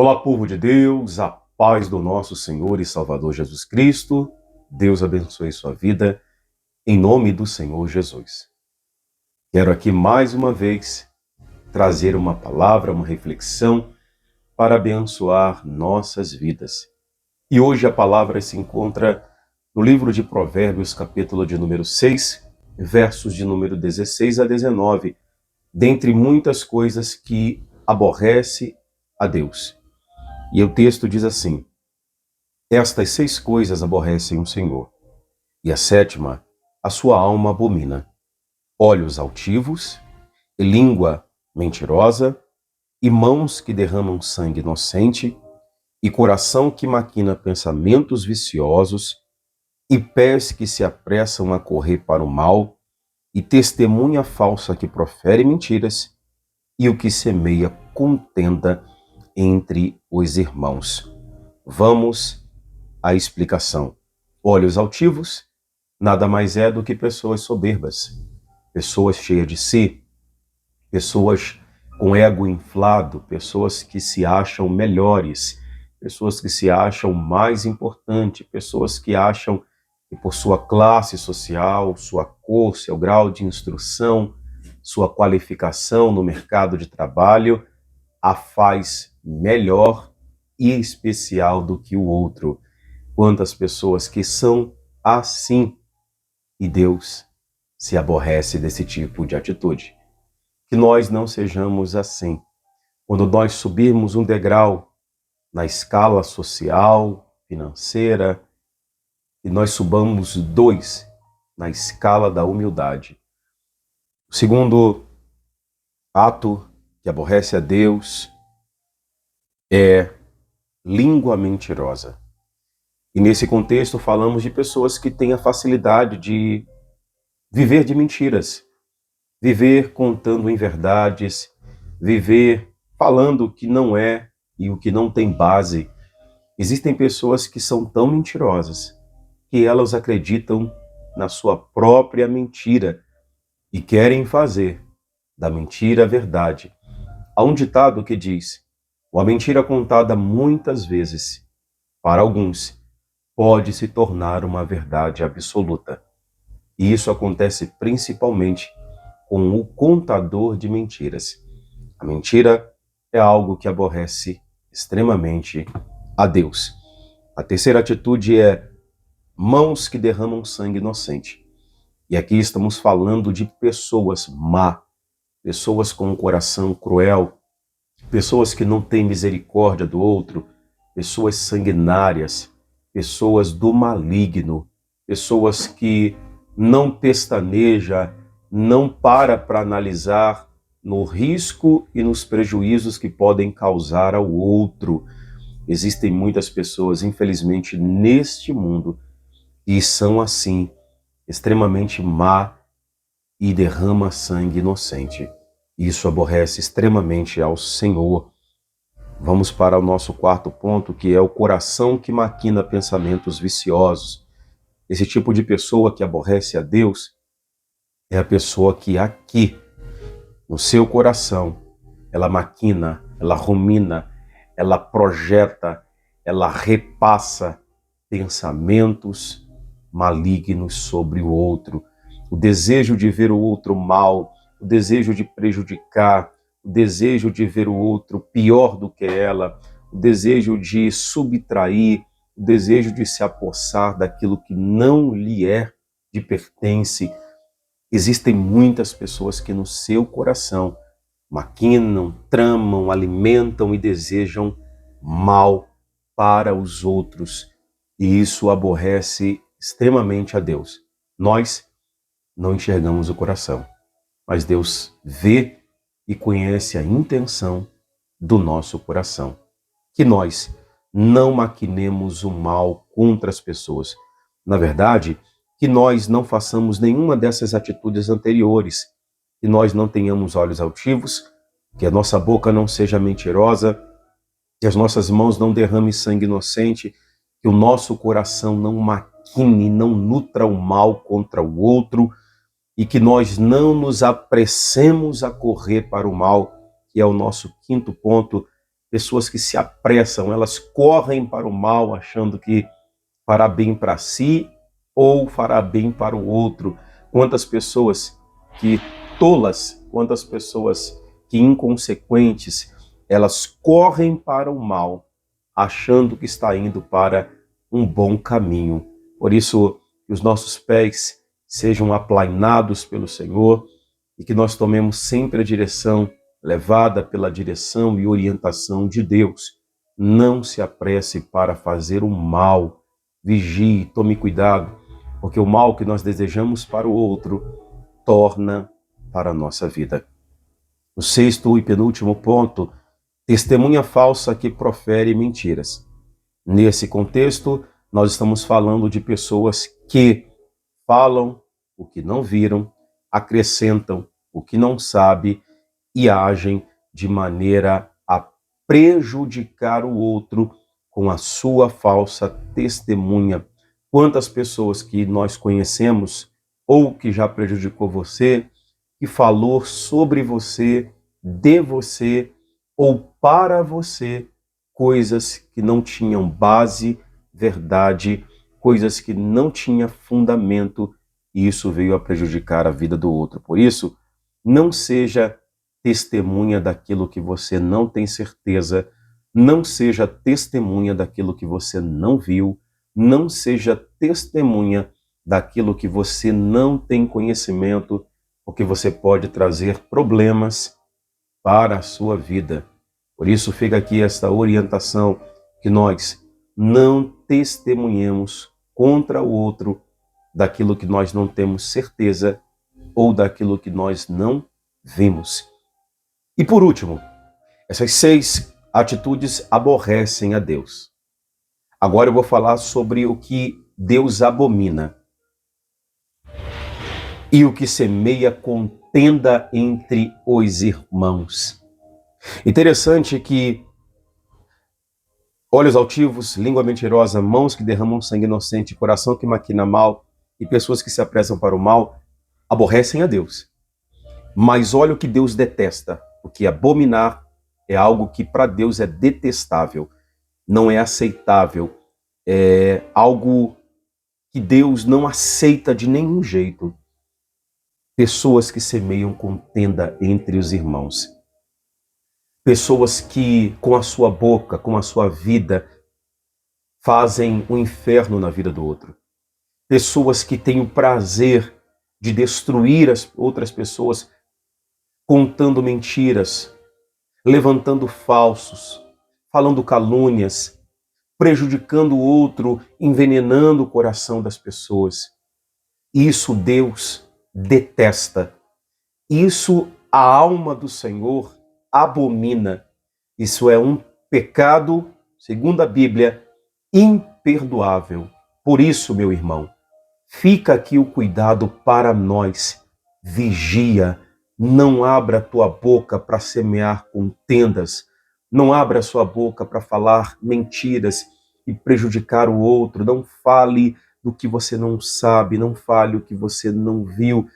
Olá, povo de Deus, a paz do nosso Senhor e Salvador Jesus Cristo. Deus abençoe sua vida, em nome do Senhor Jesus. Quero aqui mais uma vez trazer uma palavra, uma reflexão para abençoar nossas vidas. E hoje a palavra se encontra no livro de Provérbios, capítulo de número 6, versos de número 16 a 19, dentre muitas coisas que aborrece a Deus. E o texto diz assim: estas 6 coisas aborrecem o Senhor, e a 7ª a sua alma abomina: olhos altivos, e língua mentirosa, e mãos que derramam sangue inocente, e coração que maquina pensamentos viciosos, e pés que se apressam a correr para o mal, e testemunha falsa que profere mentiras, e o que semeia contenda entre os irmãos. Vamos à explicação. Olhos altivos nada mais é do que pessoas soberbas, pessoas cheias de si, pessoas com ego inflado, pessoas que se acham melhores, pessoas que se acham mais importantes, pessoas que acham que por sua classe social, sua cor, seu grau de instrução, sua qualificação no mercado de trabalho, a faz melhor e especial do que o outro. Quantas pessoas que são assim, e Deus se aborrece desse tipo de atitude. Que nós não sejamos assim. Quando nós subirmos um degrau na escala social, financeira, e nós subamos 2 na escala da humildade. O segundo ato que aborrece a Deus é língua mentirosa. E nesse contexto falamos de pessoas que têm a facilidade de viver de mentiras, viver contando inverdades, viver falando o que não é e o que não tem base. Existem pessoas que são tão mentirosas que elas acreditam na sua própria mentira e querem fazer da mentira a verdade. Há um ditado que diz: uma mentira contada muitas vezes, para alguns, pode se tornar uma verdade absoluta. E isso acontece principalmente com o contador de mentiras. A mentira é algo que aborrece extremamente a Deus. A terceira atitude é mãos que derramam sangue inocente. E aqui estamos falando de pessoas má, pessoas com um coração cruel, pessoas que não têm misericórdia do outro, pessoas sanguinárias, pessoas do maligno, pessoas que não pestaneja, não para analisar no risco e nos prejuízos que podem causar ao outro. Existem muitas pessoas, infelizmente, neste mundo que são assim, extremamente má e derrama sangue inocente. Isso aborrece extremamente ao Senhor. Vamos para o nosso quarto ponto, que é o coração que maquina pensamentos viciosos. Esse tipo de pessoa que aborrece a Deus é a pessoa que aqui, no seu coração, ela maquina, ela rumina, ela projeta, ela repassa pensamentos malignos sobre o outro. O desejo de ver o outro mal, o desejo de prejudicar, o desejo de ver o outro pior do que ela, o desejo de subtrair, o desejo de se apossar daquilo que não lhe é de pertence. Existem muitas pessoas que no seu coração maquinam, tramam, alimentam e desejam mal para os outros. E isso aborrece extremamente a Deus. Nós não enxergamos o coração, mas Deus vê e conhece a intenção do nosso coração. Que nós não maquinemos o mal contra as pessoas. Na verdade, que nós não façamos nenhuma dessas atitudes anteriores, que nós não tenhamos olhos altivos, que a nossa boca não seja mentirosa, que as nossas mãos não derramem sangue inocente, que o nosso coração não maquine, não nutra o mal contra o outro, e que nós não nos apressemos a correr para o mal, que é o nosso quinto ponto, pessoas que se apressam, elas correm para o mal achando que fará bem para si ou fará bem para o outro. Quantas pessoas que tolas, quantas pessoas que inconsequentes, elas correm para o mal achando que está indo para um bom caminho. Por isso, que os nossos pés sejam aplainados pelo Senhor e que nós tomemos sempre a direção levada pela direção e orientação de Deus. Não se apresse para fazer o mal. Vigie, tome cuidado, porque o mal que nós desejamos para o outro torna para a nossa vida. O sexto e penúltimo ponto, testemunha falsa que profere mentiras. Nesse contexto, nós estamos falando de pessoas que falam o que não viram, acrescentam o que não sabe e agem de maneira a prejudicar o outro com a sua falsa testemunha. Quantas pessoas que nós conhecemos ou que já prejudicou você, que falou sobre você, de você ou para você, coisas que não tinham base, verdade, coisas que não tinham fundamento, e isso veio a prejudicar a vida do outro. Por isso, não seja testemunha daquilo que você não tem certeza, não seja testemunha daquilo que você não viu, não seja testemunha daquilo que você não tem conhecimento, porque você pode trazer problemas para a sua vida. Por isso fica aqui esta orientação, que nós não testemunhemos contra o outro daquilo que nós não temos certeza ou daquilo que nós não vimos. E por último, essas 6 atitudes aborrecem a Deus. Agora eu vou falar sobre o que Deus abomina e o que semeia contenda entre os irmãos. Interessante que olhos altivos, língua mentirosa, mãos que derramam sangue inocente, coração que maquina mal e pessoas que se apressam para o mal aborrecem a Deus. Mas olha o que Deus detesta, porque abominar é algo que para Deus é detestável, não é aceitável, é algo que Deus não aceita de nenhum jeito. Pessoas que semeiam contenda entre os irmãos. Pessoas que, com a sua boca, com a sua vida, fazem um inferno na vida do outro. Pessoas que têm o prazer de destruir as outras pessoas, contando mentiras, levantando falsos, falando calúnias, prejudicando o outro, envenenando o coração das pessoas. Isso Deus detesta. Isso a alma do Senhor abomina. Isso é um pecado, segundo a Bíblia, imperdoável. Por isso, meu irmão, fica aqui o cuidado para nós. Vigia, não abra a tua boca para semear contendas, não abra a sua boca para falar mentiras e prejudicar o outro, não fale do que você não sabe, não fale o que você não viu,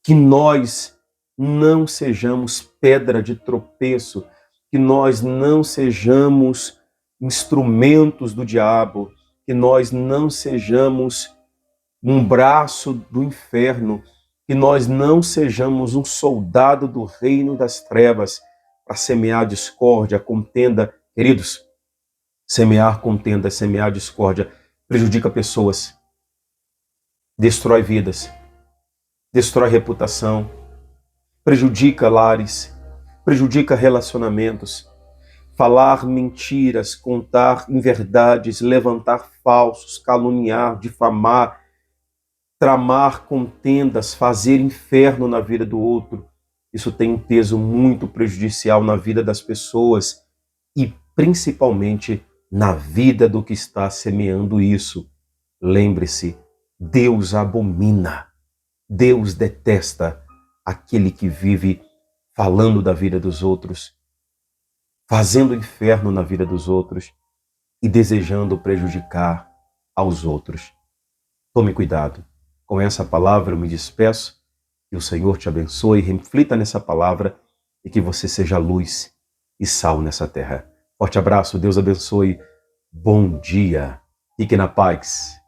que nós não sejamos pedra de tropeço, que nós não sejamos instrumentos do diabo, que nós não sejamos um braço do inferno, que nós não sejamos um soldado do reino das trevas para semear discórdia, contenda. Queridos, semear contenda, semear discórdia prejudica pessoas, destrói vidas, destrói reputação, prejudica lares, prejudica relacionamentos. Falar mentiras, contar inverdades, levantar falsos, caluniar, difamar, tramar contendas, fazer inferno na vida do outro. Isso tem um peso muito prejudicial na vida das pessoas e principalmente na vida do que está semeando isso. Lembre-se, Deus abomina, Deus detesta aquele que vive falando da vida dos outros, fazendo inferno na vida dos outros e desejando prejudicar aos outros. Tome cuidado. Com essa palavra eu me despeço, que o Senhor te abençoe, reflita nessa palavra e que você seja luz e sal nessa terra. Forte abraço, Deus abençoe. Bom dia. Fique na paz.